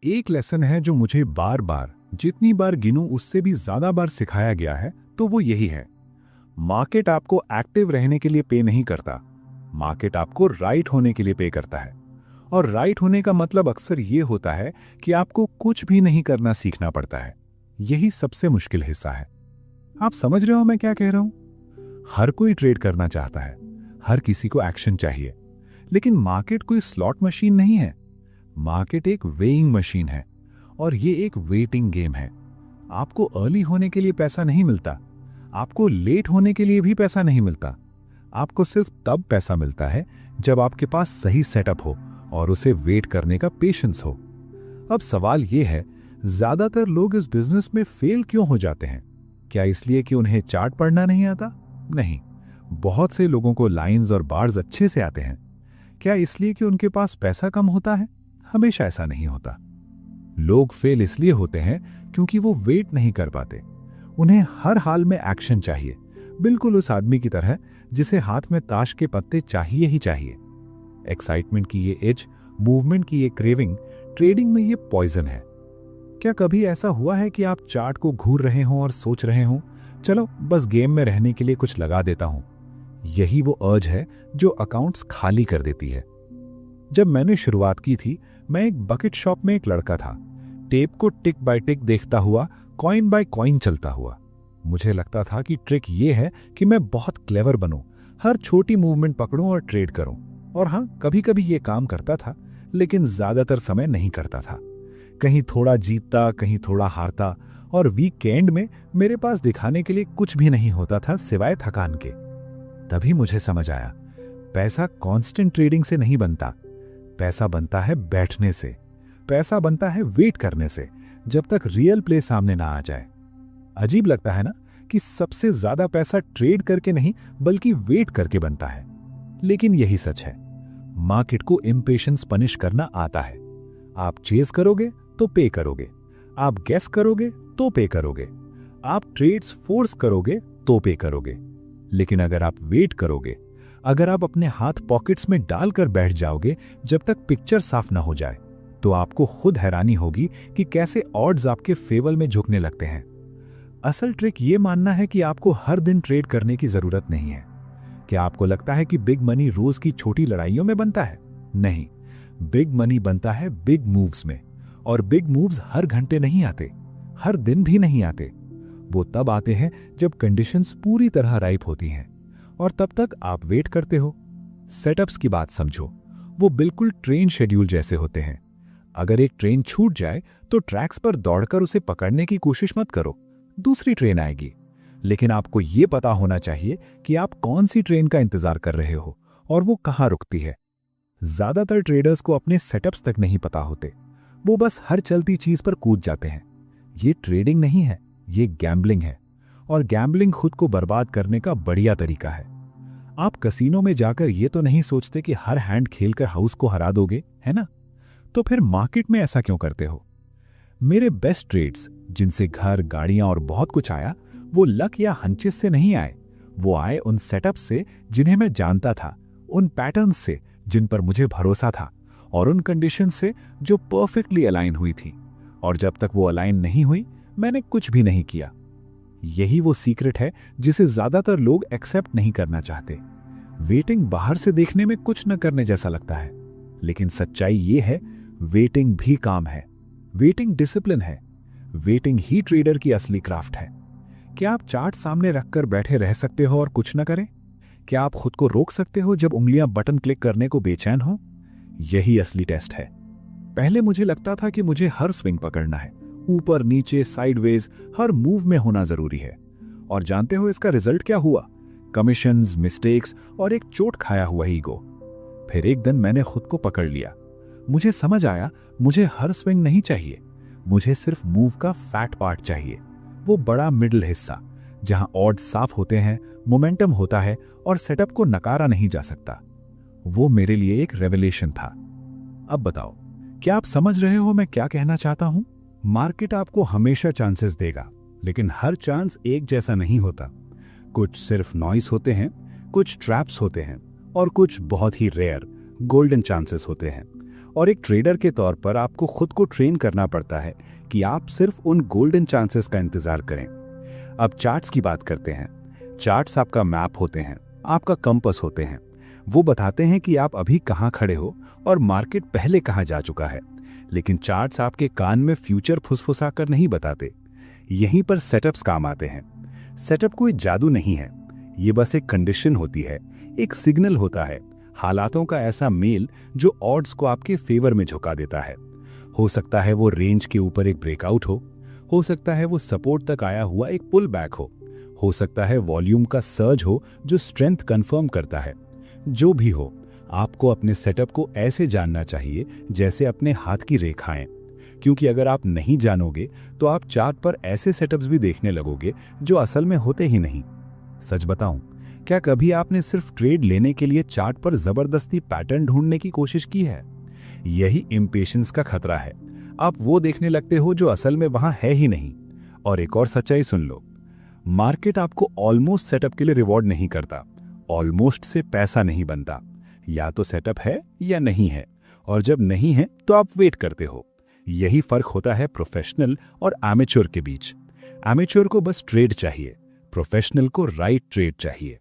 एक लेसन है जो मुझे बार बार, जितनी बार गिनूं उससे भी ज्यादा बार सिखाया गया है, तो वो यही है। मार्केट आपको एक्टिव रहने के लिए पे नहीं करता, मार्केट आपको राइट होने के लिए पे करता है। और राइट होने का मतलब अक्सर ये होता है कि आपको कुछ भी नहीं करना सीखना पड़ता है। यही सबसे मुश्किल हिस्सा है। आप समझ रहे हो मैं क्या कह रहा हूं? हर कोई ट्रेड करना चाहता है, हर किसी को एक्शन चाहिए, लेकिन मार्केट कोई स्लॉट मशीन नहीं है। मार्केट एक वेइंग मशीन है, और ये एक वेटिंग गेम है। आपको अर्ली होने के लिए पैसा नहीं मिलता, आपको लेट होने के लिए भी पैसा नहीं मिलता। आपको सिर्फ तब पैसा मिलता है जब आपके पास सही सेटअप हो और उसे वेट करने का पेशेंस हो। अब सवाल यह है, ज्यादातर लोग इस बिजनेस में फेल क्यों हो जाते हैं? क्या इसलिए कि उन्हें चार्ट पढ़ना नहीं आता? नहीं। बहुत से लोगों को लाइंस और बार्स अच्छे से आते हैं। क्या इसलिए कि उनके पास पैसा कम होता है? हमेशा ऐसा नहीं होता। लोग फेल इसलिए होते हैं क्योंकि वो वेट नहीं कर पाते। उन्हें हर हाल में एक्शन चाहिए, बिल्कुल उस आदमी की तरह जिसे हाथ में ताश के पत्ते चाहिए ही चाहिए। एक्साइटमेंट की ये एज, मूवमेंट की ये क्रेविंग, ट्रेडिंग में ये पॉइजन है। क्या कभी ऐसा हुआ है कि आप चार्ट को घूर रहे हों और सोच रहे हों, चलो बस गेम में रहने के लिए कुछ लगा देता हूं? यही वो अर्ज है जो अकाउंट्स खाली कर देती है। जब मैंने शुरुआत की थी, मैं एक बकेट शॉप में एक लड़का था, टेप को टिक बाय टिक देखता हुआ, कॉइन बाय कॉइन चलता हुआ। मुझे लगता था कि ट्रिक ये है कि मैं बहुत क्लेवर बनूं, हर छोटी मूवमेंट पकड़ूं और ट्रेड करूं। और हां, कभी कभी ये काम करता था, लेकिन ज्यादातर समय नहीं करता था। कहीं थोड़ा जीतता, कहीं थोड़ा हारता, और वीकेंड में मेरे पास दिखाने के लिए कुछ भी नहीं होता था सिवाय थकान के। तभी मुझे समझ आया, पैसा कांस्टेंट ट्रेडिंग से नहीं बनता, पैसा बनता है बैठने से, पैसा बनता है वेट करने से, जब तक रियल प्ले सामने ना आ जाए। अजीब लगता है ना कि सबसे ज्यादा पैसा ट्रेड करके नहीं बल्कि वेट करके बनता है, लेकिन यही सच है। मार्केट को इम्पेशंस पनिश करना आता है। आप चेज करोगे तो पे करोगे, आप गेस करोगे तो पे करोगे, आप ट्रेड्स फोर्स करोगे तो पे करोगे। लेकिन अगर आप वेट करोगे, अगर आप अपने हाथ पॉकेट्स में डालकर बैठ जाओगे जब तक पिक्चर साफ ना हो जाए, तो आपको खुद हैरानी होगी कि कैसे ऑड्स आपके फेवर में झुकने लगते हैं। असल ट्रिक ये मानना है कि आपको हर दिन ट्रेड करने की जरूरत नहीं है। क्या आपको लगता है कि बिग मनी रोज की छोटी लड़ाइयों में बनता है? नहीं, बिग मनी बनता है बिग मूव्स में। और बिग मूव्स हर घंटे नहीं आते, हर दिन भी नहीं आते। वो तब आते हैं जब कंडीशंस पूरी तरह राइप होती हैं, और तब तक आप वेट करते हो। सेटअप्स की बात समझो, वो बिल्कुल ट्रेन शेड्यूल जैसे होते हैं। अगर एक ट्रेन छूट जाए तो ट्रैक्स पर दौड़कर उसे पकड़ने की कोशिश मत करो, दूसरी ट्रेन आएगी। लेकिन आपको ये पता होना चाहिए कि आप कौन सी ट्रेन का इंतजार कर रहे हो और वो कहां रुकती है। ज्यादातर ट्रेडर्स को अपने सेटअप्स तक नहीं पता होते, वो बस हर चलती चीज पर कूद जाते हैं। ये ट्रेडिंग नहीं है, ये गैम्बलिंग है, और गैम्बलिंग खुद को बर्बाद करने का बढ़िया तरीका है। आप कसीनो में जाकर ये तो नहीं सोचते कि हर हैंड खेलकर हाउस को हरा दोगे, है ना? तो फिर मार्केट में ऐसा क्यों करते हो? मेरे बेस्ट ट्रेड्स, जिनसे घर, गाड़ियां और बहुत कुछ आया, वो लक या हंचेस से नहीं आए। वो आए उन सेटअप्स से जिन्हें मैं जानता था, उन पैटर्न्स से जिन पर मुझे भरोसा था, और उन कंडीशंस से जो परफेक्टली अलाइन हुई थी। और जब तक वो अलाइन नहीं हुई, मैंने कुछ भी नहीं किया। यही वो सीक्रेट है जिसे ज्यादातर लोग एक्सेप्ट नहीं करना चाहते। वेटिंग बाहर से देखने में कुछ न करने जैसा लगता है, लेकिन सच्चाई ये है, वेटिंग भी काम है, वेटिंग डिसिप्लिन है, वेटिंग ही ट्रेडर की असली क्राफ्ट है। क्या आप चार्ट सामने रखकर बैठे रह सकते हो और कुछ न करें? क्या आप खुद को रोक सकते हो जब उंगलियां बटन क्लिक करने को बेचैन हो? यही असली टेस्ट है। पहले मुझे लगता था कि मुझे हर स्विंग पकड़ना है, ऊपर नीचे साइडवेज, हर मूव में होना जरूरी है। और जानते हो इसका रिजल्ट क्या हुआ? कमीशंस, मिस्टेक्स और एक चोट खाया हुआ ईगो। फिर एक दिन मैंने खुद को पकड़ लिया। मुझे समझ आया, मुझे हर स्विंग नहीं चाहिए, मुझे सिर्फ मूव का फैट पार्ट चाहिए, वो बड़ा मिडिल हिस्सा जहां ऑड्स साफ होते हैं, मोमेंटम होता है और सेटअप को नकारा नहीं जा सकता। वो मेरे लिए एक रेवलेशन था। अब बताओ, क्या आप समझ रहे हो मैं क्या कहना चाहता हूं? मार्केट आपको हमेशा चांसेस देगा, लेकिन हर चांस एक जैसा नहीं होता। कुछ सिर्फ नॉइस होते हैं, कुछ ट्रैप्स होते हैं, और कुछ बहुत ही रेयर गोल्डन चांसेस होते हैं। और एक ट्रेडर के तौर पर आपको खुद को ट्रेन करना पड़ता है कि आप सिर्फ उन गोल्डन चांसेस का इंतजार करें। अब चार्ट्स की बात करते हैं। चार्ट्स आपका मैप होते हैं, आपका कंपास होते हैं। वो बताते हैं कि आप अभी कहाँ खड़े हो और मार्केट पहले कहाँ जा चुका है। लेकिन चार्ट्स आपके कान में फ्यूचर फुसफुसा कर नहीं बताते। यहीं पर सेटअप्स काम आते हैं। सेटअप कोई जादू नहीं है, ये बस एक कंडीशन होती है, एक सिग्नल होता है, हालातों का ऐसा मेल जो ऑड्स को आपके फेवर में झुका देता है। हो सकता है वो रेंज के ऊपर एक ब्रेकआउट हो सकता है वो सपोर्ट तक आया हुआ एक पुल बैक हो सकता है वॉल्यूम का सर्ज हो जो स्ट्रेंथ कंफर्म करता है। जो भी हो, आपको अपने सेटअप को ऐसे जानना चाहिए जैसे अपने हाथ की रेखाएं, क्योंकि अगर आप नहीं जानोगे तो आप चार्ट पर ऐसे सेटअप्स भी देखने लगोगे जो असल में होते ही नहीं। सच बताऊं, क्या कभी आपने सिर्फ ट्रेड लेने के लिए चार्ट पर जबरदस्ती पैटर्न ढूंढने की कोशिश की है? यही इम्पेशेंस का खतरा है। आप वो देखने लगते हो जो असल में वहां है ही नहीं। और एक और सच्चाई सुन लो, मार्केट आपको ऑलमोस्ट सेटअप के लिए रिवॉर्ड नहीं करता। ऑलमोस्ट से पैसा नहीं बनता। या तो सेटअप है या नहीं है, और जब नहीं है तो आप वेट करते हो। यही फर्क होता है प्रोफेशनल और एमेच्योर के बीच। एमेच्योर को बस ट्रेड चाहिए, प्रोफेशनल को राइट ट्रेड चाहिए।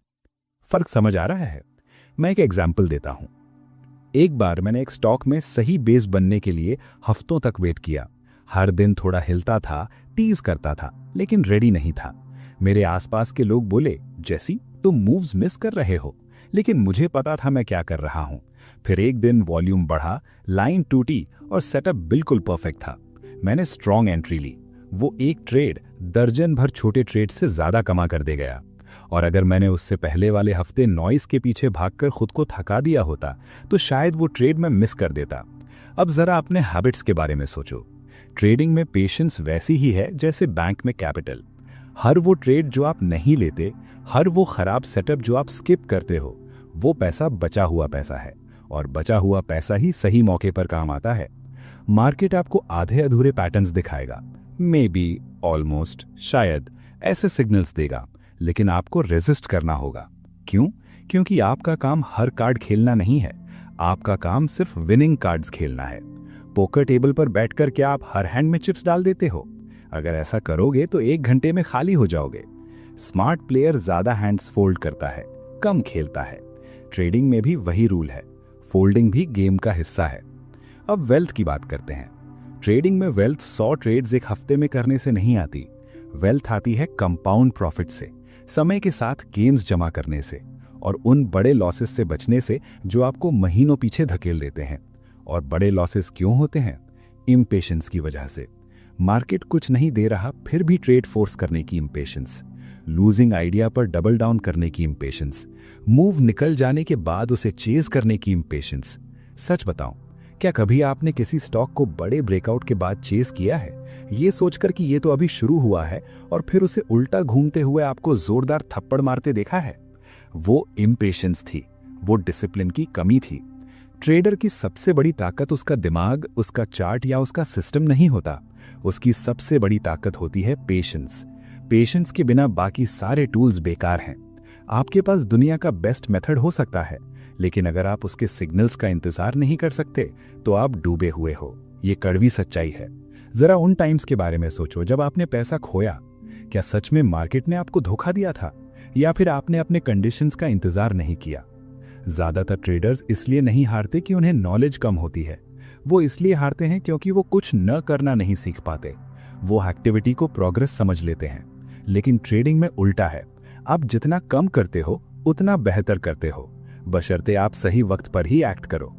फर्क समझ आ रहा है? मैं एक एग्जांपल देता हूं। एक बार मैंने एक स्टॉक में सही बेस बनने के लिए हफ्तों तक वेट किया। हर दिन थोड़ा हिलता था, टीज करता था, लेकिन रेडी नहीं था। मेरे आसपास के लोग बोले, जैसी तुम मूव्स मिस कर रहे हो, लेकिन मुझे पता था मैं क्या कर रहा हूं। फिर एक दिन वॉल्यूम बढ़ा, लाइन टूटी और सेटअप बिल्कुल परफेक्ट था। मैंने स्ट्रॉन्ग एंट्री ली। वो एक ट्रेड दर्जन भर छोटे ट्रेड से ज्यादा कमा कर दे गया। और अगर मैंने उससे पहले वाले हफ्ते नॉइस के पीछे भागकर खुद को थका दिया होता तो शायद वो ट्रेड मैं मिस कर देता। अब जरा अपने हैबिट्स के बारे में सोचो। ट्रेडिंग में पेशेंस वैसी ही है जैसे बैंक में कैपिटल। हर वो ट्रेड जो आप नहीं लेते, हर वो खराब सेटअप जो आप स्किप करते हो, वो पैसा बचा हुआ पैसा है, और बचा हुआ पैसा ही सही मौके पर काम आता है। मार्केट आपको आधे अधूरे पैटर्न्स दिखाएगा, मे बी, ऑलमोस्ट, शायद, ऐसे सिग्नल्स देगा, लेकिन आपको रेजिस्ट करना होगा। क्यों? क्योंकि आपका काम हर कार्ड खेलना नहीं है, आपका काम सिर्फ विनिंग कार्ड्स खेलना है। पोकर टेबल पर बैठकर क्या आप हर हैंड में चिप्स डाल देते हो? अगर ऐसा करोगे तो 1 घंटे में खाली हो जाओगे। स्मार्ट प्लेयर ज्यादा हैंड्स फोल्ड करता है, कम खेलता है। ट्रेडिंग में भी वही रूल है, फोल्डिंग भी गेम का हिस्सा है। अब वेल्थ की बात करते हैं। ट्रेडिंग में वेल्थ 100 ट्रेड्स एक हफ्ते में करने से नहीं आती। वेल्थ आती है कंपाउंड प्रॉफिट से, समय के साथ गेम्स जमा करने से, और उन बड़े लॉसेस से बचने से जो आपको महीनों पीछे धकेल देते हैं। और बड़े लॉसेस क्यों होते हैं? इम्पेशेंस की वजह से। मार्केट कुछ नहीं दे रहा फिर भी ट्रेड फोर्स करने की इम्पेशेंस, लूजिंग आइडिया पर डबल डाउन करने की इम्पेशेंस, मूव निकल जाने के बाद उसे चेज करने की इम्पेशेंस। सच बताऊं, क्या कभी आपने किसी स्टॉक को बड़े ब्रेकआउट के बाद चेज किया है, ये सोचकर कि ये तो अभी शुरू हुआ है, और फिर उसे उल्टा घूमते हुए आपको जोरदार थप्पड़ मारते देखा है? वो इम्पेशेंस थी, वो डिसिप्लिन की कमी थी। ट्रेडर की सबसे बड़ी ताकत उसका दिमाग, उसका चार्ट या उसका सिस्टम नहीं होता। उसकी सबसे बड़ी ताकत होती है पेशेंस। पेशेंस के बिना बाकी सारे टूल्स बेकार हैं। आपके पास दुनिया का बेस्ट मेथड हो सकता है, लेकिन अगर आप उसके सिग्नल्स का इंतजार नहीं कर सकते तो आप डूबे हुए हो। ये कड़वी सच्चाई है। जरा उन टाइम्स के बारे में सोचो जब आपने पैसा खोया। क्या सच में मार्केट ने आपको धोखा दिया था, या फिर आपने अपने कंडीशंस का इंतजार नहीं किया? ज्यादातर ट्रेडर्स इसलिए नहीं हारते कि उन्हें नॉलेज कम होती है, वो इसलिए हारते हैं क्योंकि वो कुछ न करना नहीं सीख पाते। वो एक्टिविटी को प्रोग्रेस समझ लेते हैं। लेकिन ट्रेडिंग में उल्टा है, आप जितना कम करते हो उतना बेहतर करते हो, बशर्ते आप सही वक्त पर ही एक्ट करो।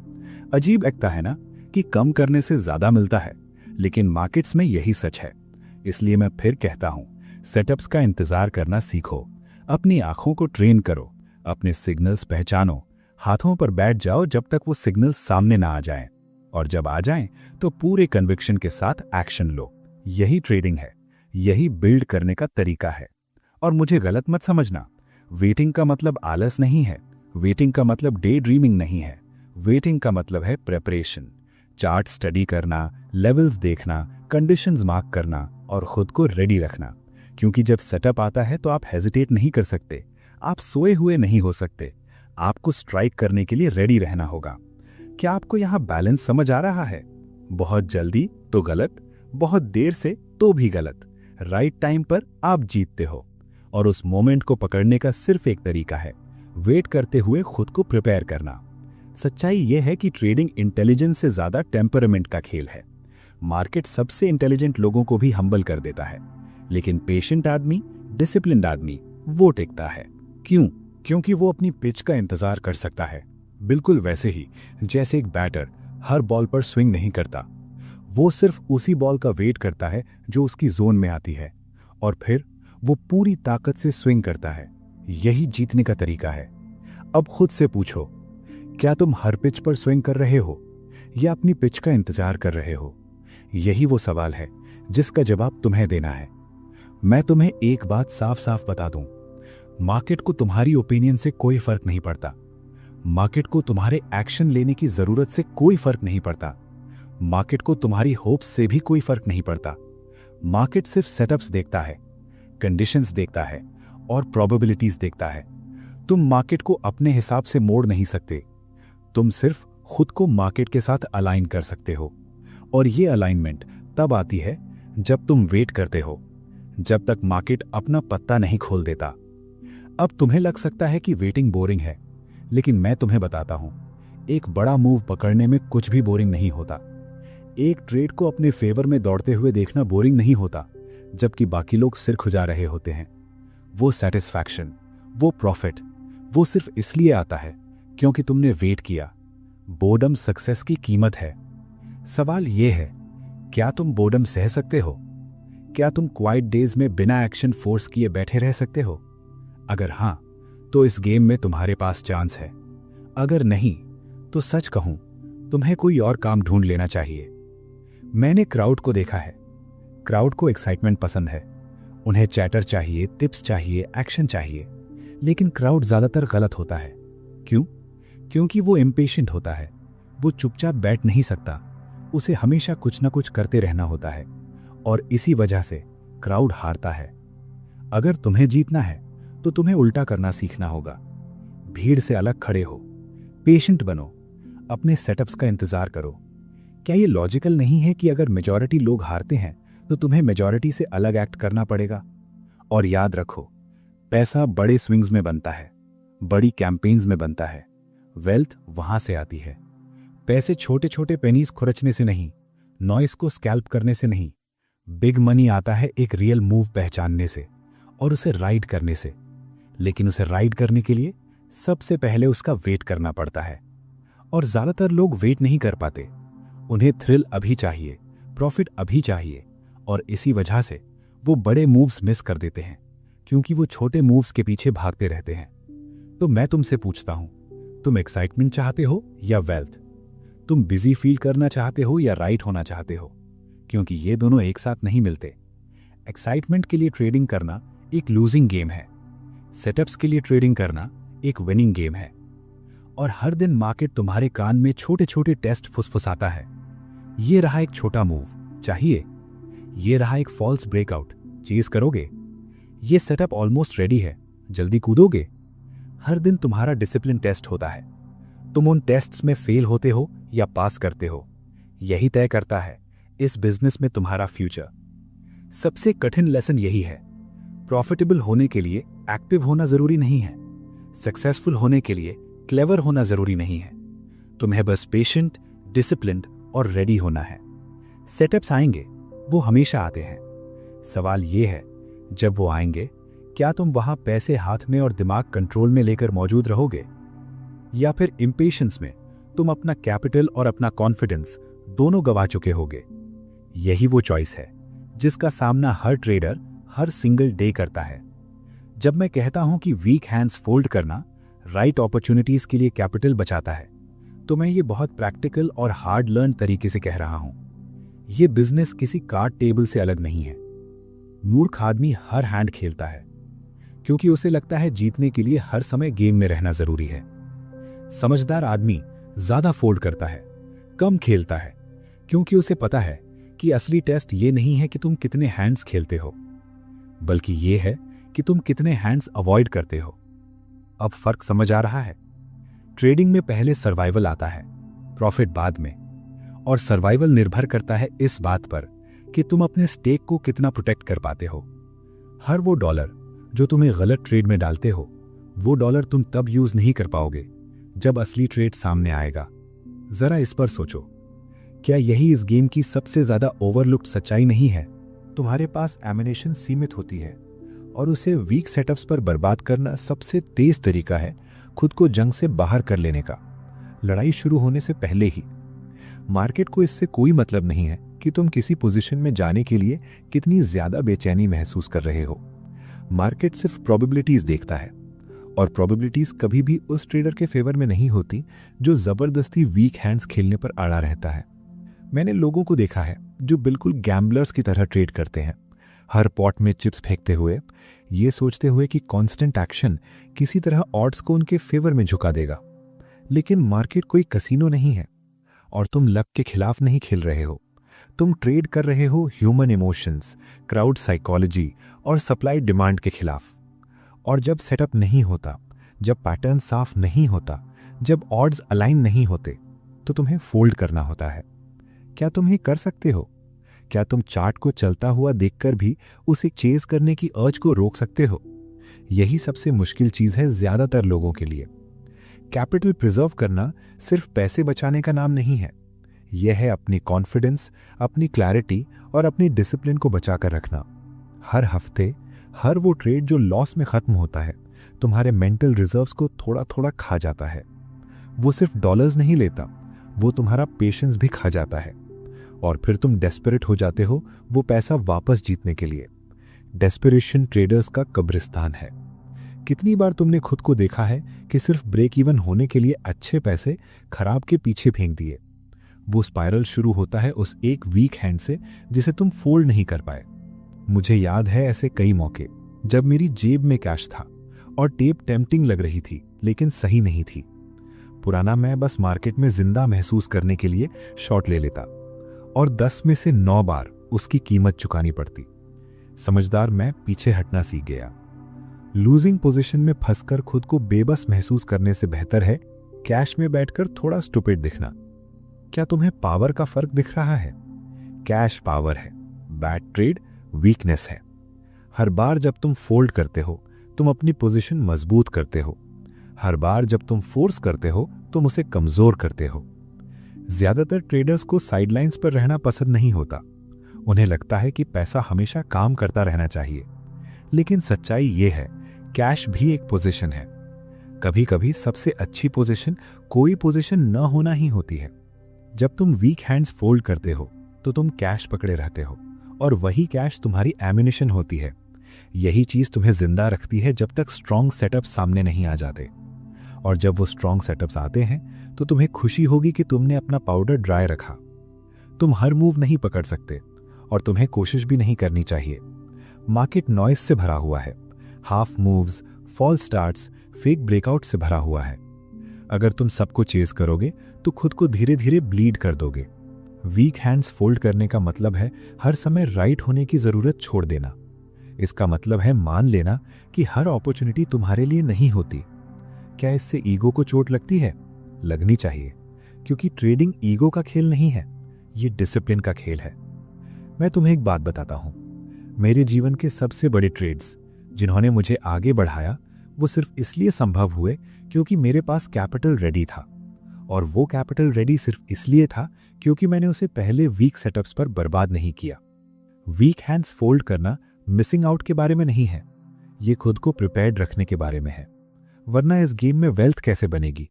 अजीब लगता है ना कि कम करने से ज्यादा मिलता है, लेकिन मार्केट्स में यही सच है। इसलिए मैं फिर कहता हूं, सेटअप्स का इंतजार करना सीखो, अपनी आंखों को ट्रेन करो, अपने सिग्नल्स पहचानो, हाथों पर बैठ जाओ जब तक वो सिग्नल्स सामने ना आ जाएं, और जब आ जाएं तो पूरे कन्विक्शन के साथ एक्शन लो। यही ट्रेडिंग है, यही बिल्ड करने का तरीका है। और मुझे गलत मत समझना, वेटिंग का मतलब आलस नहीं है, वेटिंग का मतलब डे ड्रीमिंग नहीं है। वेटिंग का मतलब है प्रेपरेशन, चार्ट स्टडी करना, लेवल्स देखना, कंडीशंस मार्क करना और खुद को रेडी रखना। क्योंकि जब सेटअप आता है तो आप हेजिटेट नहीं कर सकते, आप सोए हुए नहीं हो सकते, आपको स्ट्राइक करने के लिए रेडी रहना होगा। क्या आपको यहां बैलेंस समझ आ रहा है? बहुत जल्दी तो गलत, बहुत देर से तो भी गलत। राइट टाइम पर आप जीतते हो, और उस मोमेंट को पकड़ने का सिर्फ एक तरीका है, वेट करते हुए खुद को प्रिपेयर करना। सच्चाई यह है कि ट्रेडिंग इंटेलिजेंस से ज्यादा टेम्परामेंट का खेल है। मार्केट सबसे इंटेलिजेंट लोगों को भी हम्बल कर देता है, लेकिन पेशेंट आदमी, डिसिप्लिन्ड आदमी वो टिकता है। क्यों? क्योंकि वो अपनी पिच का इंतजार कर सकता है, बिल्कुल वैसे ही जैसे एक बैटर हर बॉल पर स्विंग नहीं करता। वो सिर्फ उसी बॉल का वेट करता है जो उसकी जोन में आती है, और फिर वो पूरी ताकत से स्विंग करता है। यही जीतने का तरीका है। अब खुद से पूछो, क्या तुम हर पिच पर स्विंग कर रहे हो या अपनी पिच का इंतजार कर रहे हो? यही वो सवाल है जिसका जवाब तुम्हें देना है। मैं तुम्हें एक बात साफ साफ बता दूं, मार्केट को तुम्हारी ओपिनियन से कोई फर्क नहीं पड़ता। मार्केट को तुम्हारे एक्शन लेने की जरूरत से कोई फर्क नहीं पड़ता। मार्केट को तुम्हारी होप्स से भी कोई फर्क नहीं पड़ता। मार्केट सिर्फ सेटअप्स देखता है, कंडीशंस देखता है और प्रोबेबिलिटीज देखता है। तुम मार्केट को अपने हिसाब से मोड़ नहीं सकते। तुम सिर्फ खुद को मार्केट के साथ अलाइन कर सकते हो, और ये अलाइनमेंट तब आती है जब तुम वेट करते हो, जब तक मार्केट अपना पत्ता नहीं खोल देता। अब तुम्हें लग सकता है कि वेटिंग बोरिंग है, लेकिन मैं तुम्हें बताता हूं, एक बड़ा मूव पकड़ने में कुछ भी बोरिंग नहीं होता। एक ट्रेड को अपने फेवर में दौड़ते हुए देखना बोरिंग नहीं होता, जबकि बाकी लोग सिर खुजा रहे होते हैं। वो सेटिस्फैक्शन, वो प्रॉफिट, वो सिर्फ इसलिए आता है क्योंकि तुमने वेट किया। बोर्डम सक्सेस की कीमत है। सवाल यह है, क्या तुम बोर्डम सह सकते हो? क्या तुम क्वाइट डेज में बिना एक्शन फोर्स किए बैठे रह सकते हो? अगर हां, तो इस गेम में तुम्हारे पास चांस है। अगर नहीं, तो सच कहूं, तुम्हें कोई और काम ढूंढ लेना चाहिए। मैंने क्राउड को देखा है। क्राउड को एक्साइटमेंट पसंद है। उन्हें चैटर चाहिए, टिप्स चाहिए, एक्शन चाहिए। लेकिन क्राउड ज्यादातर गलत होता है। क्यों? क्योंकि वो इम्पेशेंट होता है। वो चुपचाप बैठ नहीं सकता, उसे हमेशा कुछ ना कुछ करते रहना होता है, और इसी वजह से क्राउड हारता है। अगर तुम्हें जीतना है तो तुम्हें उल्टा करना सीखना होगा। भीड़ से अलग खड़े हो, पेशेंट बनो, अपने सेटअप्स का इंतजार करो। क्या ये लॉजिकल नहीं है कि अगर मेजॉरिटी लोग हारते हैं तो तुम्हें मेजॉरिटी से अलग एक्ट करना पड़ेगा? और याद रखो, पैसा बड़े स्विंग्स में बनता है, बड़ी कैंपेन्स में बनता है। वेल्थ वहां से आती है। पैसे छोटे छोटे पेनीज खुरचने से नहीं, नॉइस को स्कैल्प करने से नहीं। बिग मनी आता है एक रियल मूव पहचानने से और उसे राइड करने से। लेकिन उसे राइड करने के लिए सबसे पहले उसका वेट करना पड़ता है, और ज्यादातर लोग वेट नहीं कर पाते। उन्हें थ्रिल अभी चाहिए, प्रॉफिट अभी चाहिए, और इसी वजह से वो बड़े मूव्स मिस कर देते हैं, क्योंकि वो छोटे मूव्स के पीछे भागते रहते हैं। तो मैं तुमसे पूछता हूं, तुम एक्साइटमेंट चाहते हो या वेल्थ? तुम बिजी फील करना चाहते हो या राइट होना चाहते हो? क्योंकि ये दोनों एक साथ नहीं मिलते। एक्साइटमेंट के लिए ट्रेडिंग करना एक लूजिंग गेम है, सेटअप्स के लिए ट्रेडिंग करना एक विनिंग गेम है। और हर दिन मार्केट तुम्हारे कान में छोटे छोटे टेस्ट फुसफुसाता है। ये रहा एक छोटा मूव, चाहिए? ये रहा एक फॉल्स ब्रेकआउट, चेज करोगे? ये सेटअप ऑलमोस्ट रेडी है, जल्दी कूदोगे? हर दिन तुम्हारा डिसिप्लिन टेस्ट होता है। तुम उन टेस्ट्स में फेल होते हो या पास करते हो, यही तय करता है इस बिजनेस में तुम्हारा फ्यूचर। सबसे कठिन लेसन यही है, प्रॉफिटेबल होने के लिए एक्टिव होना जरूरी नहीं है, सक्सेसफुल होने के लिए क्लेवर होना जरूरी नहीं है। तुम्हें बस पेशेंट, डिसिप्लिन्ड और रेडी होना है। सेटअप्स आएंगे, वो हमेशा आते हैं। सवाल ये है, जब वो आएंगे, क्या तुम वहां पैसे हाथ में और दिमाग कंट्रोल में लेकर मौजूद रहोगे, या फिर इम्पेशेंस में तुम अपना कैपिटल और अपना कॉन्फिडेंस दोनों गवा चुके होगे? यही वो चॉइस है जिसका सामना हर ट्रेडर हर सिंगल डे करता है। जब मैं कहता हूं कि वीक हैंड्स फोल्ड करना राइट अपॉर्चुनिटीज के लिए कैपिटल बचाता है, तो मैं ये बहुत प्रैक्टिकल और हार्ड लर्न तरीके से कह रहा हूं। ये बिजनेस किसी कार्ड टेबल से अलग नहीं है। मूर्ख आदमी हर हैंड खेलता है क्योंकि उसे लगता है जीतने के लिए हर समय गेम में रहना जरूरी है। समझदार आदमी ज्यादा फोल्ड करता है, कम खेलता है, क्योंकि उसे पता है कि असली टेस्ट ये नहीं है कि तुम कितने हैंड्स खेलते हो, बल्कि ये है कि तुम कितने हैंड्स अवॉइड करते हो। अब फर्क समझ आ रहा है? ट्रेडिंग में पहले सर्वाइवल आता है, प्रॉफिट बाद में। और सर्वाइवल निर्भर करता है इस बात पर कि तुम अपने स्टेक को कितना प्रोटेक्ट कर पाते हो। हर वो डॉलर जो तुम्हें गलत ट्रेड में डालते हो, वो डॉलर तुम तब यूज नहीं कर पाओगे जब असली ट्रेड सामने आएगा। जरा इस पर सोचो, क्या यही इस गेम की सबसे ज्यादा ओवरलुक्ड सच्चाई नहीं है? तुम्हारे पास एमिनेशन सीमित होती है और उसे वीक सेटअप्स पर बर्बाद करना सबसे तेज तरीका है खुद को जंग से बाहर कर लेने का, लड़ाई शुरू होने से पहले ही। मार्केट को इससे कोई मतलब नहीं है कि तुम किसी पोजीशन में जाने के लिए कितनी ज्यादा बेचैनी महसूस कर रहे हो। मार्केट सिर्फ प्रोबेबिलिटीज देखता है, और प्रोबेबिलिटीज कभी भी उस ट्रेडर के फेवर में नहीं होती जो जबरदस्ती वीक हैंड्स खेलने पर अड़ा रहता है। मैंने लोगों को देखा है जो बिल्कुल गैम्बलर्स की तरह ट्रेड करते हैं, हर पॉट में चिप्स फेंकते हुए, ये सोचते हुए कि कांस्टेंट एक्शन किसी तरह ऑड्स को उनके फेवर में झुका देगा। लेकिन मार्केट कोई कसीनो नहीं है और तुम लक के खिलाफ नहीं खेल रहे हो। तुम ट्रेड कर रहे हो ह्यूमन इमोशंस, क्राउड साइकोलॉजी और सप्लाई डिमांड के खिलाफ। और जब सेटअप नहीं होता, जब पैटर्न साफ नहीं होता, जब ऑड्स अलाइन नहीं होते, तो तुम्हें फोल्ड करना होता है। क्या तुम ये कर सकते हो? क्या तुम चार्ट को चलता हुआ देखकर भी उसे चेज करने की अर्ज को रोक सकते हो? यही सबसे मुश्किल चीज है ज्यादातर लोगों के लिए। कैपिटल प्रिजर्व करना सिर्फ पैसे बचाने का नाम नहीं है, यह है अपनी कॉन्फिडेंस, अपनी क्लैरिटी और अपनी डिसिप्लिन को बचाकर रखना। हर हफ्ते हर वो ट्रेड जो लॉस में खत्म होता है, तुम्हारे मेंटल रिजर्व्स को थोड़ा थोड़ा खा जाता है। वो सिर्फ डॉलर्स नहीं लेता, वो तुम्हारा पेशेंस भी खा जाता है। और फिर तुम डेस्परेट हो जाते हो वो पैसा वापस जीतने के लिए। डेस्परेशन ट्रेडर्स का कब्रिस्तान है। कितनी बार तुमने खुद को देखा है कि सिर्फ ब्रेक इवन होने के लिए अच्छे पैसे खराब के पीछे फेंक दिए? वो स्पाइरल शुरू होता है उस एक वीक हैंड से जिसे तुम फोल्ड नहीं कर पाए। मुझे याद है ऐसे कई मौके जब मेरी जेब में कैश था और टेप टेम्पटिंग लग रही थी, लेकिन सही नहीं थी। पुराना मैं बस मार्केट में जिंदा महसूस करने के लिए शॉर्ट ले लेता और 10 में से 9 बार उसकी कीमत चुकानी पड़ती। समझदार मैं पीछे हटना सीख गया। लूजिंग पोजीशन में फंसकर खुद को बेबस महसूस करने से बेहतर है कैश में बैठकर थोड़ा स्टूपिड दिखना। क्या तुम्हें पावर का फर्क दिख रहा है? कैश पावर है, बैड ट्रेड वीकनेस है। हर बार जब तुम फोल्ड करते हो, तुम अपनी पोजीशन मजबूत करते हो। हर बार जब तुम फोर्स करते हो, तुम उसे कमजोर करते हो। ज्यादातर ट्रेडर्स को साइडलाइंस पर रहना पसंद नहीं होता। उन्हें लगता है कि पैसा हमेशा काम करता रहना चाहिए। लेकिन सच्चाई यह है, कैश भी एक पोजीशन है। कभी कभी सबसे अच्छी पोजीशन कोई पोजीशन न होना ही होती है। जब तुम वीक हैंड्स फोल्ड करते हो तो तुम कैश पकड़े रहते हो और वही कैश तुम्हारी एमिनेशन होती है। यही चीज तुम्हें जिंदा रखती है जब तक स्ट्रॉन्ग सेटअप सामने नहीं आ जाते। और जब वो स्ट्रॉन्ग सेटअप्स आते हैं तो तुम्हें खुशी होगी कि तुमने अपना पाउडर ड्राई रखा। तुम हर मूव नहीं पकड़ सकते और तुम्हें कोशिश भी नहीं करनी चाहिए। मार्केट नॉइज से भरा हुआ है, half moves, false starts, fake breakout से भरा हुआ है। अगर तुम सबको चेज करोगे तो खुद को धीरे धीरे ब्लीड कर दोगे। वीक हैंड्स फोल्ड करने का मतलब है हर समय राइट होने की जरूरत छोड़ देना। इसका मतलब है मान लेना कि हर अपॉर्चुनिटी तुम्हारे लिए नहीं होती। क्या इससे ईगो को चोट लगती है? लगनी चाहिए, क्योंकि ट्रेडिंग ईगो का खेल नहीं है, ये डिसिप्लिन का खेल है। मैं तुम्हें एक बात बताता हूं, मेरे जीवन के सबसे बड़े ट्रेड्स जिन्होंने मुझे आगे बढ़ाया, वो सिर्फ इसलिए संभव हुए क्योंकि मेरे पास कैपिटल रेडी था। और वो कैपिटल रेडी सिर्फ इसलिए था क्योंकि मैंने उसे पहले वीक सेटअप्स पर बर्बाद नहीं किया। वीक हैंड्स फोल्ड करना मिसिंग आउट के बारे में नहीं है, ये खुद को प्रिपेयर्ड रखने के बारे में है। वरना इस गेम में वेल्थ कैसे बनेगी?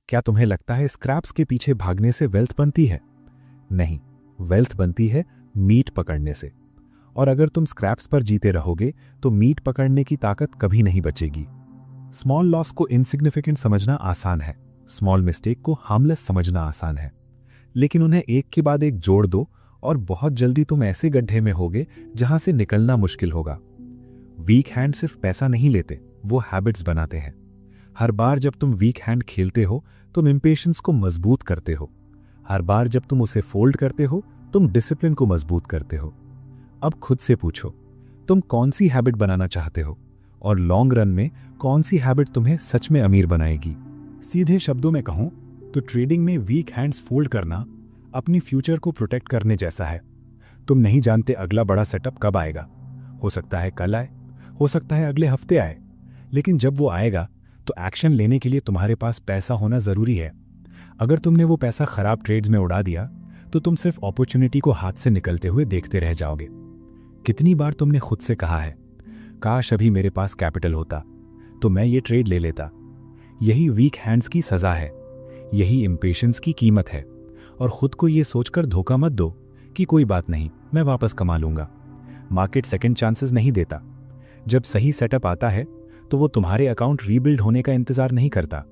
क्या तुम्हें लगता है स्क्रैप्स के पीछे भागने से वेल्थ बनती है? नहीं, वेल्थ बनती है मीट पकड़ने से। और अगर तुम स्क्रैप्स पर जीते रहोगे तो मीट पकड़ने की ताकत कभी नहीं बचेगी। स्मॉल लॉस को इनसिग्निफिकेंट समझना आसान है, स्मॉल मिस्टेक को हार्मलेस समझना आसान है। लेकिन उन्हें एक के बाद एक जोड़ दो और बहुत जल्दी तुम ऐसे गड्ढे में होगे जहां से निकलना मुश्किल होगा। वीक हैंड सिर्फ पैसा नहीं लेते, वो हैबिट्स बनाते हैं। हर बार जब तुम वीक हैंड खेलते हो तुम इंपेशेंस को मजबूत करते हो। हर बार जब तुम उसे फोल्ड करते हो तुम डिसिप्लिन को मजबूत करते हो। अब खुद से पूछो, तुम कौन सी हैबिट बनाना चाहते हो और लॉन्ग रन में कौन सी हैबिट तुम्हें सच में अमीर बनाएगी? सीधे शब्दों में कहूं तो ट्रेडिंग में वीक हैंड्स फोल्ड करना अपनी फ्यूचर को प्रोटेक्ट करने जैसा है। तुम नहीं जानते अगला बड़ा सेटअप कब आएगा। हो सकता है कल आए, हो सकता है अगले हफ्ते आए, लेकिन जब वो आएगा तो एक्शन लेने के लिए तुम्हारे पास पैसा होना जरूरी है। अगर तुमने वो पैसा खराब ट्रेड्स में उड़ा दिया तो तुम सिर्फ अपॉर्चुनिटी को हाथ से निकलते हुए देखते रह जाओगे। कितनी बार तुमने खुद से कहा है, काश अभी मेरे पास कैपिटल होता तो मैं ये ट्रेड ले लेता। यही वीक हैंड्स की सजा है, यही इम्पेशंस की कीमत है। और खुद को ये सोचकर धोखा मत दो कि कोई बात नहीं, मैं वापस कमा लूंगा। मार्केट सेकंड चांसेस नहीं देता। जब सही सेटअप आता है तो वो तुम्हारे अकाउंट रीबिल्ड होने का इंतजार नहीं करता।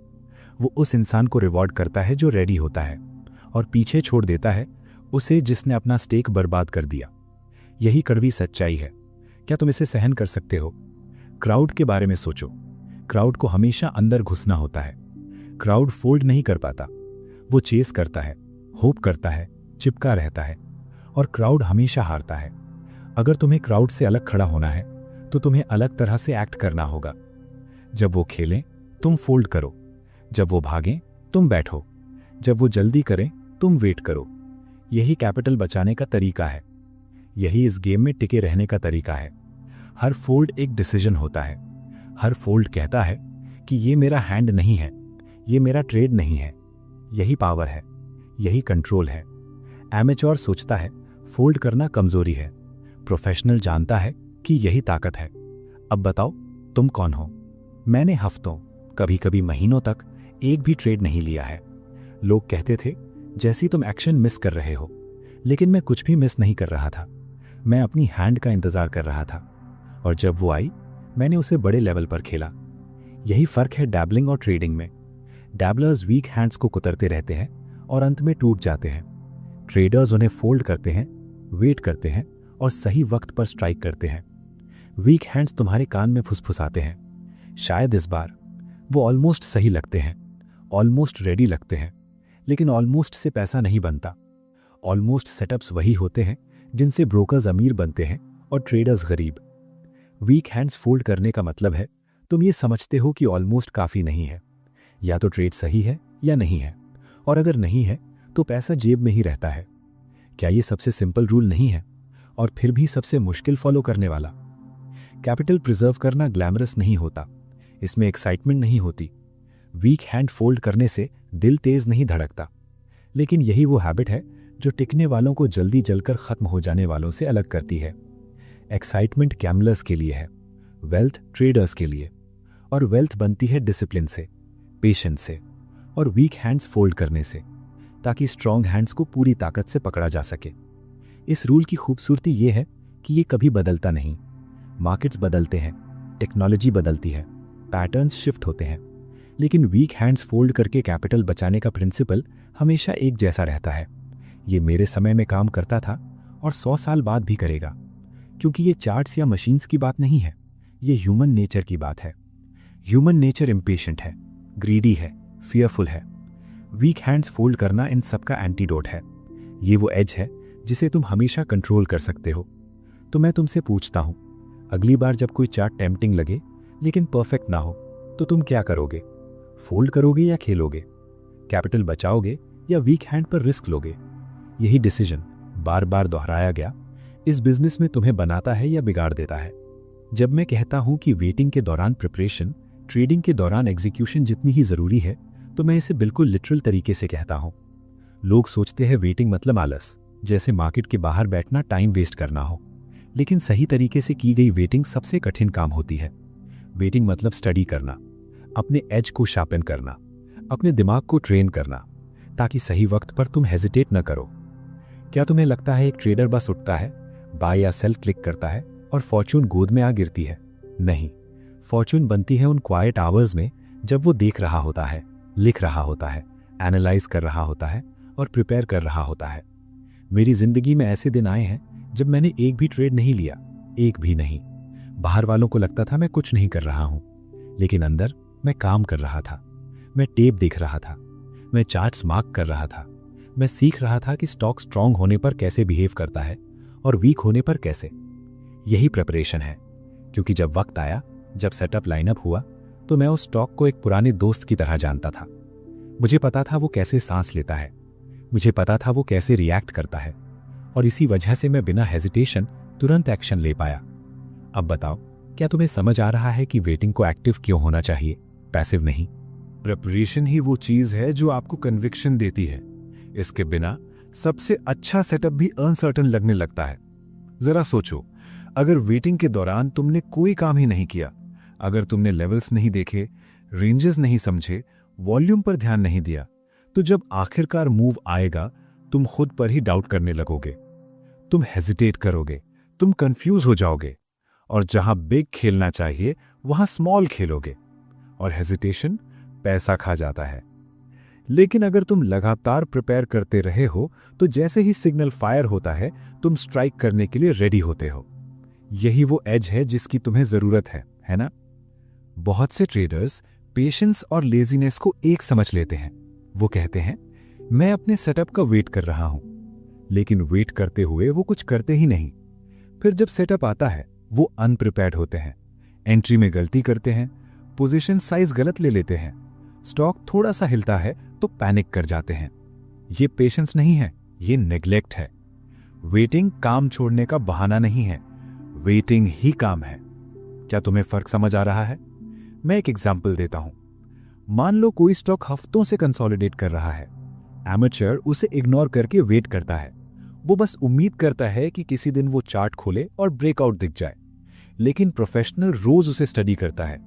वो उस इंसान को रिवॉर्ड करता है जो रेडी होता है, और पीछे छोड़ देता है उसे जिसने अपना स्टेक बर्बाद कर दिया। यही कड़वी सच्चाई है। क्या तुम इसे सहन कर सकते हो? क्राउड के बारे में सोचो। क्राउड को हमेशा अंदर घुसना होता है। क्राउड फोल्ड नहीं कर पाता, वो चेस करता है, होप करता है, चिपका रहता है, और क्राउड हमेशा हारता है। अगर तुम्हें क्राउड से अलग खड़ा होना है तो तुम्हें अलग तरह से एक्ट करना होगा। जब वो खेलें तुम फोल्ड करो, जब वो भागें तुम बैठो, जब वो जल्दी करें तुम वेट करो। यही कैपिटल बचाने का तरीका है, यही इस गेम में टिके रहने का तरीका है। हर फोल्ड एक डिसीजन होता है। हर फोल्ड कहता है कि ये मेरा हैंड नहीं है, ये मेरा ट्रेड नहीं है। यही पावर है, यही कंट्रोल है। एमेच्योर सोचता है फोल्ड करना कमजोरी है, प्रोफेशनल जानता है कि यही ताकत है। अब बताओ तुम कौन हो? मैंने हफ्तों, कभी कभी महीनों तक एक भी ट्रेड नहीं लिया है। लोग कहते थे जैसी तुम एक्शन मिस कर रहे हो, लेकिन मैं कुछ भी मिस नहीं कर रहा था। मैं अपनी हैंड का इंतजार कर रहा था, और जब वो आई मैंने उसे बड़े लेवल पर खेला। यही फर्क है डैबलिंग और ट्रेडिंग में। डैबलर्स वीक हैंड्स को कुतरते रहते हैं और अंत में टूट जाते हैं। ट्रेडर्स उन्हें फोल्ड करते हैं, वेट करते हैं और सही वक्त पर स्ट्राइक करते हैं। वीक हैंड्स तुम्हारे कान में फुसफुसाते हैं। शायद इस बार वो ऑलमोस्ट सही लगते हैं, ऑलमोस्ट रेडी लगते हैं, लेकिन ऑलमोस्ट से पैसा नहीं बनता। ऑलमोस्ट सेटअप्स वही होते हैं जिनसे ब्रोकर्स अमीर बनते हैं और ट्रेडर्स गरीब। वीक हैंड्स फोल्ड करने का मतलब है तुम ये समझते हो कि ऑलमोस्ट काफी नहीं है। या तो ट्रेड सही है या नहीं है, और अगर नहीं है तो पैसा जेब में ही रहता है। क्या ये सबसे सिंपल रूल नहीं है, और फिर भी सबसे मुश्किल फॉलो करने वाला? कैपिटल प्रिजर्व करना ग्लैमरस नहीं होता, इसमें एक्साइटमेंट नहीं होती। वीक हैंड फोल्ड करने से दिल तेज नहीं धड़कता, लेकिन यही वो हैबिट है जो टिकने वालों को जल्दी जलकर खत्म हो जाने वालों से अलग करती है। एक्साइटमेंट गैम्बलर्स के लिए है, वेल्थ ट्रेडर्स के लिए। और वेल्थ बनती है डिसिप्लिन से, पेशेंस से और वीक हैंड्स फोल्ड करने से, ताकि स्ट्रॉन्ग हैंड्स को पूरी ताकत से पकड़ा जा सके। इस रूल की खूबसूरती ये है कि ये कभी बदलता नहीं। मार्केट्स बदलते हैं, टेक्नोलॉजी बदलती है, पैटर्न्स शिफ्ट होते हैं, लेकिन वीक हैंड्स फोल्ड करके कैपिटल बचाने का प्रिंसिपल हमेशा एक जैसा रहता है। ये मेरे समय में काम करता था और 100 साल बाद भी करेगा, क्योंकि ये चार्ट्स या मशीन्स की बात नहीं है, ये ह्यूमन नेचर की बात है। ह्यूमन नेचर इम्पेशेंट है, ग्रीडी है, फियरफुल है। वीक हैंड्स फोल्ड करना इन सबका एंटीडोट है। ये वो एज है जिसे तुम हमेशा कंट्रोल कर सकते हो। तो मैं तुमसे पूछता हूं, अगली बार जब कोई चार्ट टेम्पटिंग लगे लेकिन परफेक्ट ना हो, तो तुम क्या करोगे? फोल्ड करोगे या खेलोगे? कैपिटल बचाओगे या वीक हैंड पर रिस्क लोगे? यही डिसीजन बार बार दोहराया गया इस बिजनेस में तुम्हें बनाता है या बिगाड़ देता है। जब मैं कहता हूं कि वेटिंग के दौरान प्रिपरेशन ट्रेडिंग के दौरान एग्जीक्यूशन जितनी ही जरूरी है, तो मैं इसे बिल्कुल लिटरल तरीके से कहता हूं। लोग सोचते हैं वेटिंग मतलब आलस, जैसे मार्केट के बाहर बैठना टाइम वेस्ट करना हो, लेकिन सही तरीके से की गई वेटिंग सबसे कठिन काम होती है। वेटिंग मतलब स्टडी करना, अपने एज को शार्पन करना, अपने दिमाग को ट्रेन करना, ताकि सही वक्त पर तुम हेजिटेट न करो। क्या तुम्हें लगता है एक ट्रेडर बस उठता है, बाय या सेल क्लिक करता है और फॉर्चून गोद में आ गिरती है? नहीं, फॉर्चून बनती है उन क्वाइट आवर्स में जब वो देख रहा होता है, लिख रहा होता है, एनालाइज कर रहा होता है और प्रिपेयर कर रहा होता है। मेरी जिंदगी में ऐसे दिन आए हैं जब मैंने एक भी ट्रेड नहीं लिया, एक भी नहीं। बाहर वालों को लगता था मैं कुछ नहीं कर रहा हूं, लेकिन अंदर मैं काम कर रहा था। मैं टेप देख रहा था, मैं चार्ट्स मार्क कर रहा था, मैं सीख रहा था कि स्टॉक स्ट्रांग होने पर कैसे बिहेव करता है और वीक होने पर कैसे। यही प्रिपरेशन है, क्योंकि जब वक्त आया, जब सेटअप लाइनअप हुआ, तो मैं उस स्टॉक को एक पुराने दोस्त की तरह जानता था। मुझे पता था वो कैसे सांस लेता है, मुझे पता था वो कैसे रिएक्ट करता है, और इसी वजह से मैं बिना हेजिटेशन तुरंत एक्शन ले पाया। अब बताओ, क्या तुम्हें समझ आ रहा है कि वेटिंग को एक्टिव क्यों होना चाहिए, पैसिव नहीं? प्रिपरेशन ही वो चीज है जो आपको कन्विक्शन देती है। इसके बिना सबसे अच्छा सेटअप भी अनसर्टन लगने लगता है। जरा सोचो, अगर वेटिंग के दौरान तुमने कोई काम ही नहीं किया, अगर तुमने लेवल्स नहीं देखे, रेंजेस नहीं समझे, वॉल्यूम पर ध्यान नहीं दिया, तो जब आखिरकार मूव आएगा तुम खुद पर ही डाउट करने लगोगे। तुम हेजिटेट करोगे, तुम कंफ्यूज हो जाओगे, और जहां बिग खेलना चाहिए वहां स्मॉल खेलोगे, और हेजिटेशन पैसा खा जाता है। लेकिन अगर तुम लगातार प्रिपेयर करते रहे हो तो जैसे ही सिग्नल फायर होता है तुम स्ट्राइक करने के लिए रेडी होते हो। यही वो एज है जिसकी तुम्हें जरूरत है ना? बहुत से ट्रेडर्स पेशेंस और लेजीनेस को एक समझ लेते हैं। वो कहते हैं, मैं अपने सेटअप का वेट कर रहा हूं, लेकिन वेट करते हुए वो कुछ करते ही नहीं। फिर जब सेटअप आता है वो अनप्रिपेयर्ड होते हैं, एंट्री में गलती करते हैं, पोजीशन साइज गलत ले लेते हैं, स्टॉक थोड़ा सा हिलता है तो पैनिक कर जाते हैं। ये पेशेंस नहीं है, ये नेग्लेक्ट है। वेटिंग काम छोड़ने का बहाना नहीं है, वेटिंग ही काम है। क्या तुम्हें फर्क समझ आ रहा है? मैं एक एग्जांपल देता हूं। मान लो कोई स्टॉक हफ्तों से कंसोलिडेट कर रहा है। एमेचर उसे इग्नोर करके वेट करता है। वो बस उम्मीद करता है कि किसी दिन वो चार्ट खोले और ब्रेकआउट दिख जाए। लेकिन प्रोफेशनल रोज उसे स्टडी करता है।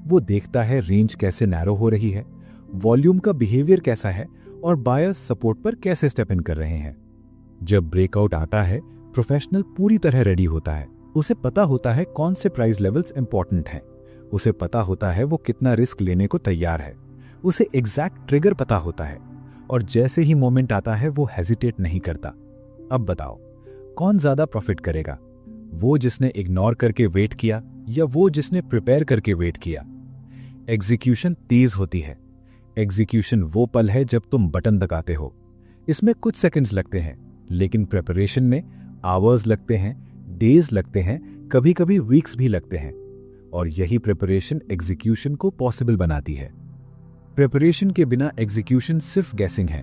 वो देखता है रेंज कैसे नैरो हो रही है, वॉल्यूम का बिहेवियर कैसा है, और बायर्स सपोर्ट पर कैसे स्टेप इन कर रहे हैं। जब ब्रेकआउट आता है प्रोफेशनल पूरी तरह रेडी होता है। उसे पता होता है कौन से प्राइस लेवल्स इंपॉर्टेंट हैं, उसे पता होता है वो कितना रिस्क लेने को तैयार है, उसे एग्जैक्ट ट्रिगर पता होता है, और जैसे ही मोमेंट आता है वो हेजिटेट नहीं करता। अब बताओ, कौन ज्यादा प्रॉफिट करेगा, वो जिसने इग्नोर करके वेट किया या वो जिसने प्रिपेयर करके वेट किया? एग्जीक्यूशन तेज होती है। एग्जीक्यूशन वो पल है जब तुम बटन दबाते हो। इसमें कुछ सेकंड्स लगते हैं, लेकिन प्रिपरेशन में आवर्स लगते हैं, डेज लगते हैं, कभी कभी वीक्स भी लगते हैं। और यही प्रिपरेशन एग्जीक्यूशन को पॉसिबल बनाती है। प्रिपरेशन के बिना एग्जीक्यूशन सिर्फ गैसिंग है।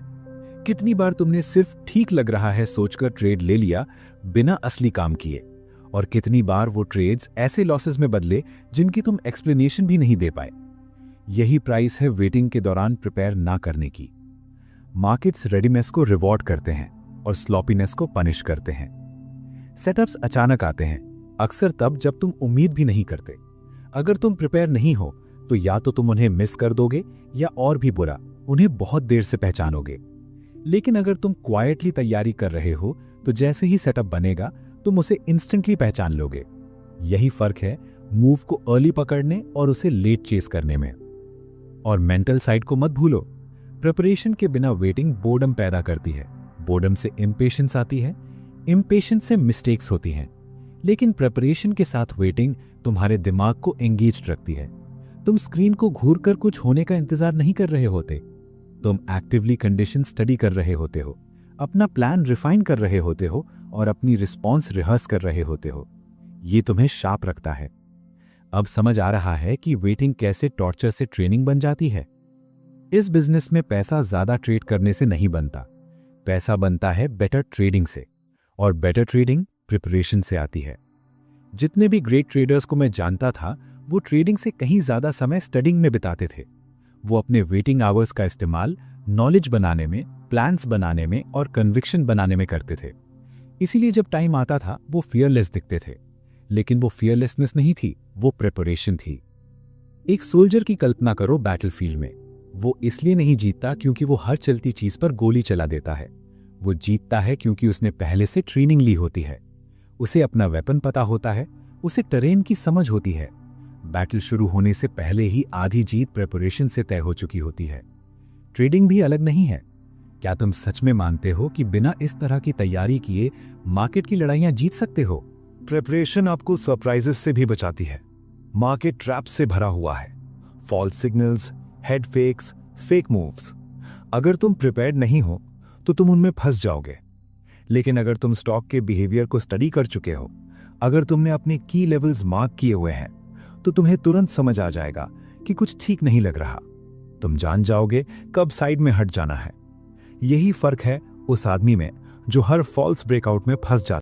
कितनी बार तुमने सिर्फ ठीक लग रहा है सोचकर ट्रेड ले लिया बिना असली काम किए, और कितनी बार वो ट्रेड्स ऐसे लॉसेस में बदले जिनकी तुम एक्सप्लेनेशन भी नहीं दे पाए। यही प्राइस है वेटिंग के दौरान प्रिपेयर ना करने की। मार्केट्स रेडीनेस को रिवॉर्ड करते हैं और स्लॉपीनेस को पनिश करते हैं। सेटअप्स अचानक आते हैं, अक्सर तब जब तुम उम्मीद भी नहीं करते। अगर तुम प्रिपेयर नहीं हो तो या तो तुम उन्हें मिस कर दोगे, या और भी बुरा, उन्हें बहुत देर से पहचानोगे। लेकिन अगर तुम क्वाइटली तैयारी कर रहे हो तो जैसे ही सेटअप बनेगा तुम उसे इंस्टेंटली पहचान लोगे। यही फर्क है मूव को अर्ली पकड़ने और उसे लेट चेस करने में। और मेंटल साइड को मत भूलो। प्रिपरेशन के बिना वेटिंग बोर्डम पैदा करती है। बोर्डम से इंपेशेंस आती है, इंपेशेंस से मिस्टेक्स होती हैं। लेकिन प्रिपरेशन के साथ वेटिंग तुम्हारे दिमाग को एंगेज्ड रखती है। तुम स्क्रीन को घूरकर कुछ होने का इंतजार नहीं कर रहे होते। तुम एक्टिवली कंडीशन स्टडी कर रहे होते हो, अपना प्लान रिफाइन कर रहे होते हो, और अपनी रिस्पॉन्स रिहर्स कर रहे होते हो। ये तुम्हें शार्प रखता है। अब समझ आ रहा है कि वेटिंग कैसे टॉर्चर से ट्रेनिंग बन जाती है। इस बिजनेस में पैसा ज्यादा ट्रेड करने से नहीं बनता, पैसा बनता है बेटर ट्रेडिंग से, और बेटर ट्रेडिंग प्रिपरेशन से आती है। जितने भी ग्रेट ट्रेडर्स को मैं जानता था वो ट्रेडिंग से कहीं ज्यादा समय स्टडिंग में बिताते थे। वो अपने वेटिंग आवर्स का इस्तेमाल नॉलेज बनाने में, प्लान्स बनाने में और कन्विक्शन बनाने में करते थे। इसीलिए जब टाइम आता था वो फियरलेस दिखते थे। लेकिन वो फियरलेसनेस नहीं थी, वो प्रिपरेशन थी। एक सोल्जर की कल्पना करो बैटलफील्ड में। वो इसलिए नहीं जीतता क्योंकि वो हर चलती चीज पर गोली चला देता है। वो जीतता है क्योंकि उसने पहले से ट्रेनिंग ली होती है, उसे अपना वेपन पता होता है, उसे टेरेन की समझ होती है। बैटल शुरू होने से पहले ही आधी जीत प्रिपरेशन से तय हो चुकी होती है। ट्रेडिंग भी अलग नहीं है। क्या तुम सच में मानते हो कि बिना इस तरह की तैयारी किए मार्केट की लड़ाइयां जीत सकते हो? प्रिपरेशन आपको सरप्राइजेस से भी बचाती है। मार्केट ट्रैप से भरा हुआ है, false signals, head fakes, fake moves. अगर तुम प्रिपेयर्ड नहीं हो तो तुम उनमें फंस जाओगे। लेकिन अगर तुम स्टॉक के बिहेवियर को स्टडी कर चुके हो, अगर तुमने अपने की लेवल्स मार्क किए हुए हैं, तो तुम्हें तुरंत समझ आ जाएगा कि कुछ ठीक नहीं लग रहा। तुम जान जाओगे कब साइड में हट जाना है। यही फर्क है उस आदमी में जो हर फॉल्स ब्रेकआउट में फंस जाता है।